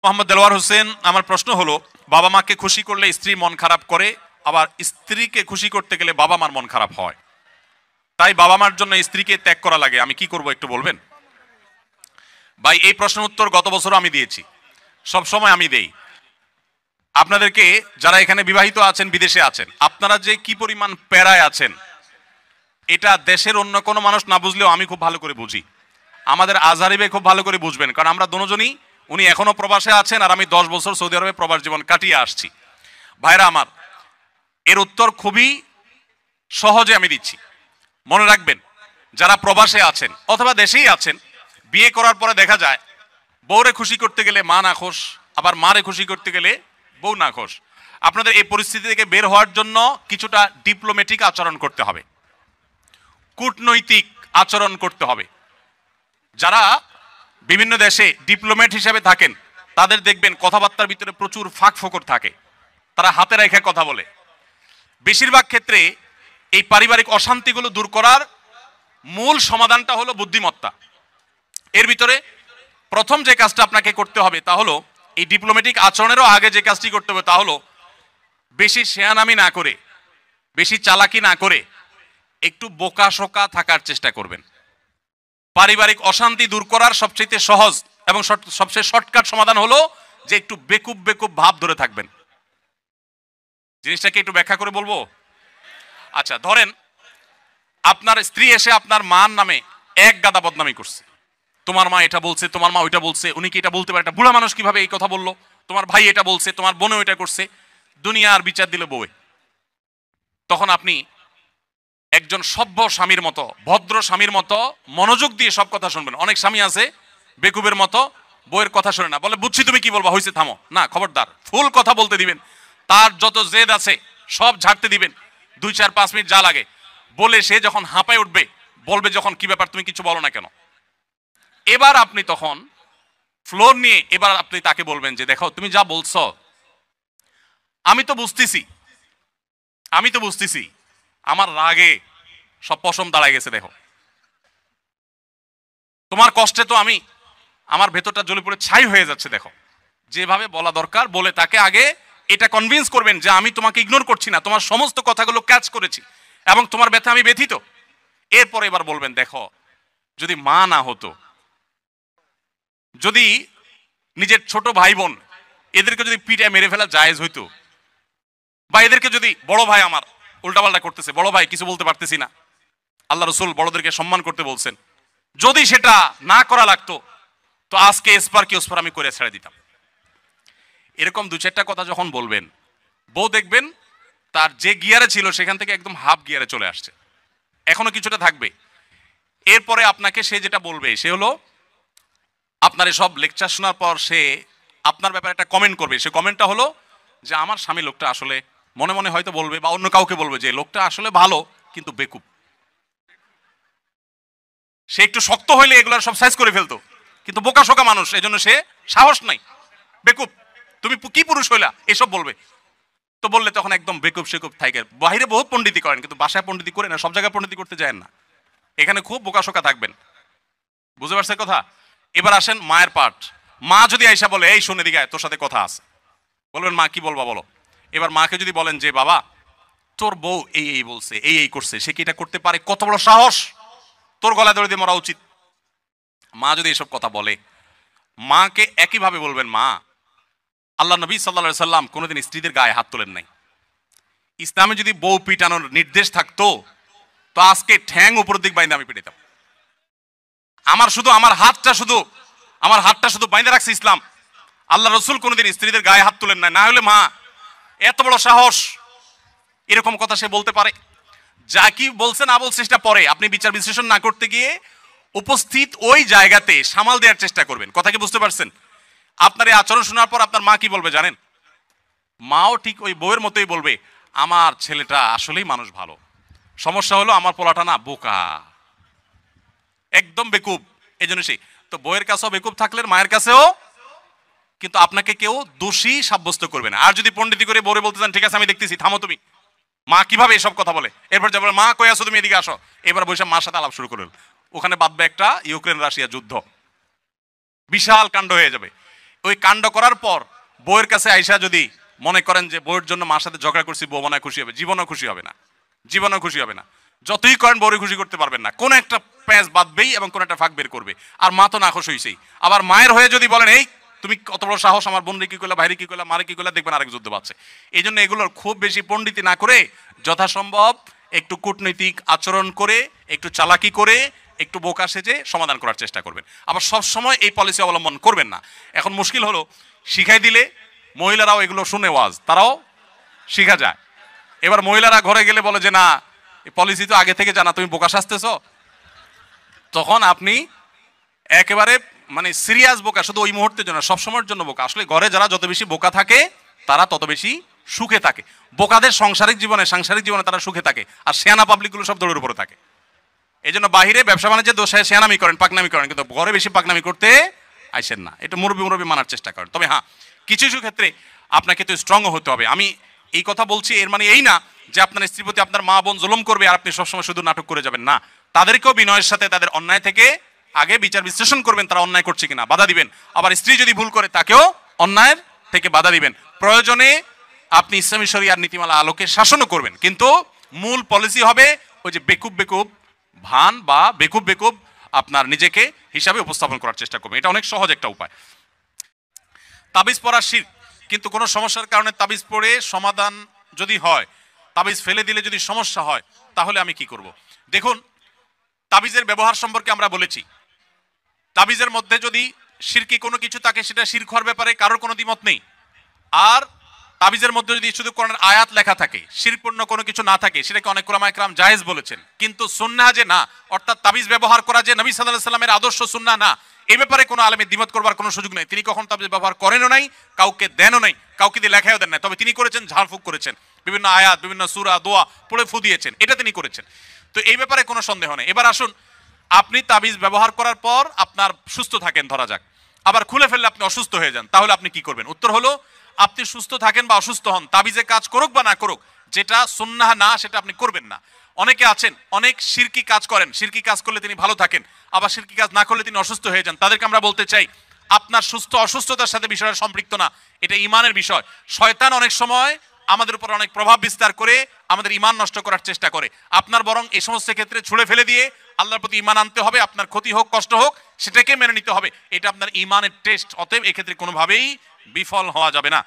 মোহাম্মদ দেলোয়ার হোসেন, আমার প্রশ্ন হলো, বাবা মাকে খুশি করলে স্ত্রী মন খারাপ করে, আবার স্ত্রীকে খুশি করতে গেলে বাবা মার মন খারাপ হয়, তাই বাবা মার জন্য স্ত্রীকে ত্যাগ করা লাগে, আমি কি করব একটু বলবেন? ভাই, এই প্রশ্নের উত্তর গত বছর আমি দিয়েছি, সব সময় আমি দেই আপনাদেরকে। যারা এখানে বিবাহিত আছেন, বিদেশে আছেন, আপনারা যে কি পরিমাণ প্যারায় আছেন এটা দেশের অন্য কোনো মানুষ না বুঝলেও আমি খুব ভালো করে বুঝি। আমাদের আজহারিবে খুব ভালো করে বুঝবেন, কারণ আমরা দুজনই, উনি এখনো প্রবাসে আছেন আর আমি 10 বছর সৌদি আরবে প্রবাস জীবন কাটিয়ে আসছি। ভাইরা আমার, এর উত্তর খুবই সহজে আমি দিচ্ছি। মনে রাখবেন, যারা প্রবাসে আছেন অথবা দেশেই আছেন, বিয়ে করার পরে দেখা যায় বউরে খুশি করতে গেলে মা নাখোশ, আবার মারে খুশি করতে গেলে বউ নাখোশ। আপনাদের এই পরিস্থিতি থেকে বের হওয়ার জন্য কিছুটা ডিপ্লোম্যাটিক আচরণ করতে হবে, কূটনৈতিক আচরণ করতে হবে। যারা বিভিন্ন দেশে ডিপ্লোম্যাট হিসেবে থাকেন তাদের দেখবেন কথাবার্তার ভিতরে প্রচুর ফাঁক ফোকর থাকে, তারা হাতে রেখে কথা বলে। বেশিরভাগ ক্ষেত্রে এই পারিবারিক অশান্তিগুলো দূর করার মূল সমাধানটা হলো বুদ্ধিমত্তা। এর ভিতরে প্রথম যে কাজটা আপনাকে করতে হবে তা হলো, এই ডিপ্লোম্যাটিক আচরণেরও আগে যে কাজটি করতে হবে তা হলো, বেশি শেয়ানামি না করে, বেশি চালাকি না করে একটু বোকাশোকা থাকার চেষ্টা করবেন। পারিবারিক অশান্তি দূর করার সবচেয়ে সহজ এবং সবচেয়ে শর্টকাট সমাধান হলো যে একটু বেকুব বেকুব ভাব ধরে থাকবেন। জিনিসটাকে একটু ব্যাখ্যা করে বলবো। আচ্ছা, ধরেন আপনার স্ত্রী এসে আপনার মার নামে এক গাদা বদনামি করছে, তোমার মা এটা বলছে, তোমার মা ওইটা বলছে, উনি কি এটা বলতে পারে, একটা বুড়া মানুষ কিভাবে এই কথা বললো, তোমার ভাই এটা বলছে, তোমার বোনও এটা করছে, দুনিয়ার বিচার দিল বউয়ে। তখন আপনি একজন সভ্য স্বামীর মতো, ভদ্র স্বামীর মতো মনোযোগ দিয়ে সব কথা শুনবেন। অনেক স্বামী আছে বেকুবের মতো, বউয়ের কথা শুনে না, বলে বুঝছি তুমি কি বলবা, হয়েছে থামো। না, খবরদার, ফুল কথা বলতে দিবেন, তার যত জেদ আছে সব ঝাড়তে দিবেন, 2-4-5 মিনিট যা লাগে বলে সে যখন হাঁপায় উঠবে, বলবে যখন কি ব্যাপার তুমি কিছু বলো না কেন। এবার আপনি তখন ফ্লোর নিয়ে এবার আপনি তাকে বলবেন যে দেখো, তুমি যা বলছো আমি তো বুঝতেছি আমার রাগে সব পশম দাঁড়ায় গেছে, দেখো তোমার কষ্টে তো আমার ভেতরটা জ্বলে পড়ে ছাই হয়ে যাচ্ছে, দেখো। যেভাবে বলা দরকার বলে তাকে আগে এটা কনভিন্স করবেন যে আমি তোমাকে ইগনোর করছি না, তোমার সমস্ত কথাগুলো ক্যাচ করেছি এবং তোমার ব্যথা আমি ব্যথিত। এরপর এবার বলবেন, দেখো যদি মা না হতো, যদি নিজের ছোট ভাই বোন এদেরকে যদি পিটায় মেরে ফেলা জায়েজ হইতো, বা এদেরকে যদি বড় ভাই আমার উল্টাপাল্টা করতেছে, বড় ভাই কিছু বলতে পারতেছি না, আল্লাহ রসুল বড়দেরকে সম্মান করতে বলছেন, যদি সেটা না করা লাগতো তো আজকে এসপার কি ওসপার আমি করে ছেড়ে দিতাম। এরকম 2-4টা কথা যখন বলবেন, বউ দেখবেন তার যে গিয়ারে ছিল সেখান থেকে একদম হাফ গিয়ারে চলে আসছে, এখনো কিছুটা থাকবে। এরপরে আপনাকে সে যেটা বলবে সে হলো, আপনার সব লেকচার শোনার পর সে আপনার ব্যাপারে একটা কমেন্ট করবে। সে কমেন্টটা হলো যে আমার স্বামী লোকটা আসলে, মনে মনে হয়তো বলবে বা অন্য কাউকে বলবে যে লোকটা আসলে ভালো কিন্তু বেকুব। সে একটু শক্ত হইলে এগুলার সব সাইজ করে ফেলতো, কিন্তু বোকা শোকা মানুষ, এই জন্য সে সাহস নাই, বেকুব, তুমি কি পুরুষ হইলা এসব বলবে। তো বললে তখন একদম বেকুব সেকুব থাইকে। বাইরে বহুত পণ্ডিতি করেন, কিন্তু বাসায় পণ্ডিতি করে না, সব জায়গায় পণ্ডিতি করতে যায় না, এখানে খুব বোকা শোকা থাকবেন। বুঝতে পারছে কথা? এবার আসেন মায়ের পার্ট। মা যদি আইসা বলে এই শুনে দিকে তোর সাথে কথা আছে, বলবেন মা কি বলবা বলো। এবার মাকে যদি বলেন যে বাবা তোর বউ এই এই বলছে, এই এই করছে, সে কি এটা করতে পারে, কত বড় সাহস, তোর গলায় ধরে দিয়ে মরা উচিত। মা যদি এসব কথা বলে, মাকে একইভাবে বলবেন, মা আল্লাহ নবী সাল্লাল্লাহু আলাইহি সাল্লাম কোনোদিন স্ত্রীদের গায়ে হাত তোলেন নাই। ইসলামে যদি বউ পিটানোর নির্দেশ থাকতো তো আজকে ঠ্যাং উপরের দিক বাইন্দা আমি পিটাইতাম। আমার হাতটা শুধু বাইন্দা রাখছে ইসলাম। আল্লাহ রসুল কোনোদিন স্ত্রীদের গায়ে হাত তোলেন নাই। না হলে মা এত বড় সাহস, এরকম কথা সে বলতে পারে। যা কি বলছে না বলছে সেটা পরে, আপনি বিচার বিশ্লেষণ না করতে গিয়ে উপস্থিত ওই জায়গাতে সামাল দেওয়ার চেষ্টা করবেন। কথা কি বুঝতে পারছেন? আপনার এই আচরণ শোনার পর আপনার মা কি বলবে জানেন? মাও ঠিক ওই বউয়ের মতোই বলবে, আমার ছেলেটা আসলেই মানুষ ভালো, সমস্যা হলো আমার পোলাটা না বোকা, একদম বেকুব। এই জন্য সেই তো বউয়ের কাছেও বেকুব থাকলেন, মায়ের কাছেও, কিন্তু আপনাকে কেউ দোষী সাব্যস্ত করবে না। আর যদি পণ্ডিতি করে বউরে বলতে চান ঠিক আছে আমি দেখতেছি, থামো তুমি, মা কিভাবে এসব কথা বলে, এরপর যাবে মা কই আসো তুমি, এদিকে আসো, এবার বসে মার সাথে আলাপ শুরু করলেন, ওখানে বাঁধবে একটা ইউক্রেন রাশিয়া যুদ্ধ, বিশাল কাণ্ড হয়ে যাবে। ওই কাণ্ড করার পর বউয়ের কাছে আইসা যদি মনে করেন যে বউয়ের জন্য মার সাথে ঝগড়া করছি, বউ মনে হয় খুশি হবে, জীবনও খুশি হবে না, জীবনও খুশি হবে না। যতই করেন বউরে খুশি করতে পারবেন না, কোন একটা প্যাঁচ বাঁধবেই এবং কোন একটা ফাঁক বের করবে। আর মা তো নাখোশ হইছেই। আবার মায়ের হয়ে যদি বলেন এই তুমি কত বড় সাহস, আমার বোনরে কি করলা, ভাইরে কি করলা, মারে কি করলা, দেখবেন আরেক যুদ্ধ পাচ্ছে। এই জন্য এগুলোর খুব বেশি পণ্ডিতি না করে যথাসম্ভব একটু কূটনৈতিক আচরণ করে, একটু চালাকি করে, একটু বোকা সেজে সমাধান করার চেষ্টা করবেন। আবার সব সময় এই পলিসি অবলম্বন করবেন না। এখন মুশকিল হলো শিখাই দিলে মহিলারাও এগুলো শুনে ওয়াজ, তারাও শিখা যায়। এবার মহিলারা ঘরে গেলে বলে যে না এই পলিসি তো আগে থেকে জানা, তুমি বোকা সাজতেছ। তখন আপনি একেবারে মানে সিরিয়াস বোকা, শুধু ওই মুহূর্তের জন্য, সবসময়ের জন্য বোকা। আসলে ঘরে যারা যত বেশি বোকা থাকে তারা তত বেশি সুখে থাকে। বোকাদের সাংসারিক জীবনে তারা সুখে থাকে, আর শেয়ানা পাবলিকগুলো সব দৌড়ের উপরে থাকে। এই জন্য বাহিরে ব্যবসা বাণিজ্যের দোষায় শেয়ানামি করেন, পাকনামি করেন, কিন্তু ঘরে বেশি পাকনামি করতে আইসেন না। এটা মুরব্বী মানার চেষ্টা করেন। তবে হ্যাঁ, কিছু কিছু ক্ষেত্রে আপনাকে তো স্ট্রংও হতে হবে। আমি এই কথা বলছি এর মানে এই না যে আপনার স্ত্রীর প্রতি আপনার মা বোন জুলুম করবে আর আপনি সবসময় শুধু নাটক করে যাবেন না। তাদেরকেও বিনয়ের সাথে তাদের অন্যায় থেকে আগে বিচার বিশ্লেষণ করবেন, তারা অন্যায় করছে কিনা, বাধা দিবেন। আবার স্ত্রী যদি ভুল করে তাকেও অন্যায়ের থেকে বাধা দিবেন। প্রয়োজনে আপনি ইসলামী শরিয়ার নীতিমালা আলোকে শাসনও করবেন, কিন্তু মূল পলিসি হবে ওই যে বেকুব ভান বা বেকুব আপনার নিজেকে হিসাবে উপস্থাপন করার চেষ্টা করবেন। এটা অনেক সহজ একটা উপায়। তাবিজ পড়া শিরক, কিন্তু কোনো সমস্যার কারণে তাবিজ পড়ে সমাধান যদি হয়, তাবিজ ফেলে দিলে যদি সমস্যা হয়, তাহলে আমি কি করব? দেখুন, তাবিজের ব্যবহার সম্পর্কে আমরা বলেছি। তাবিজের মধ্যে যদি শিরকি কোনো কিছু থাকে, সেটা শিরক হওয়ার ব্যাপারে কারোর কোনো দ্বিমত নেই। আর তাবিজের মধ্যে যদি শুধু কোরআনের আয়াত লেখা থাকে, শিরকপূর্ণ কোনো কিছু না থাকে, সেটাকে অনেক উলামা ইকরাম জায়েজ বলেছেন। কিন্তু সুন্নাহ যে না, অর্থাৎ তাবিজ ব্যবহার করা যে নবী সাল্লাল্লাহু আলাইহি সাল্লামের আদর্শ সুন্নাহ না, এই ব্যাপারে কোনো আলেমের দ্বিমত করবার কোনো সুযোগ নেই। তিনি কখন তাবিজ ব্যবহার করেনও নাই, কাউকে দেনও নাই, কাউকে দিয়ে লেখাও দেন নাই। তবে তিনি করেছেন ঝাড়ফুঁক করেছেন, বিভিন্ন আয়াত, বিভিন্ন সূরা, দোয়া পড়ে ফু দিয়েছেন, এটা তিনি করেছেন। তো এই ব্যাপারে কোনো সন্দেহ নেই। এবার আসুন, আপনি তাবিজ ব্যবহার করার পর আপনার সুস্থ থাকেন ধরা যাক, আবার খুলে ফেললে আপনি অসুস্থ হয়ে যান, তাহলে আপনি কি করবেন? উত্তর হলো, আপনি সুস্থ থাকেন বা অসুস্থ হন, তাবিজে কাজ করুক বা না করুক, যেটা সুন্নাহ না সেটা আপনি করবেন না। অনেকে আছেন অনেক শিরকি কাজ করেন, শিরকি কাজ করলে তিনি ভালো থাকেন, আবার শিরকি কাজ না করলে তিনি অসুস্থ হয়ে যান। তাদেরকে আমরা বলতে চাই, আপনার সুস্থ অসুস্থতার সাথে বিষয়টা সম্পৃক্ত না, এটা ইমানের বিষয়। শয়তান অনেক সময় আমাদের উপর অনেক প্রভাব বিস্তার করে আমাদের ইমান নষ্ট করার চেষ্টা করে। আপনার বরং এই সমস্ত ক্ষেত্রে ছুড়ে ফেলে দিয়ে আল্লাহর প্রতি ইমান আনতে হবে। আপনার ক্ষতি হোক কষ্ট হোক সেটাকে মেনে নিতে হবে, এটা আপনার ইমানের টেস্ট। অতএব এক্ষেত্রে কোনোভাবেই বিফল হওয়া যাবে না।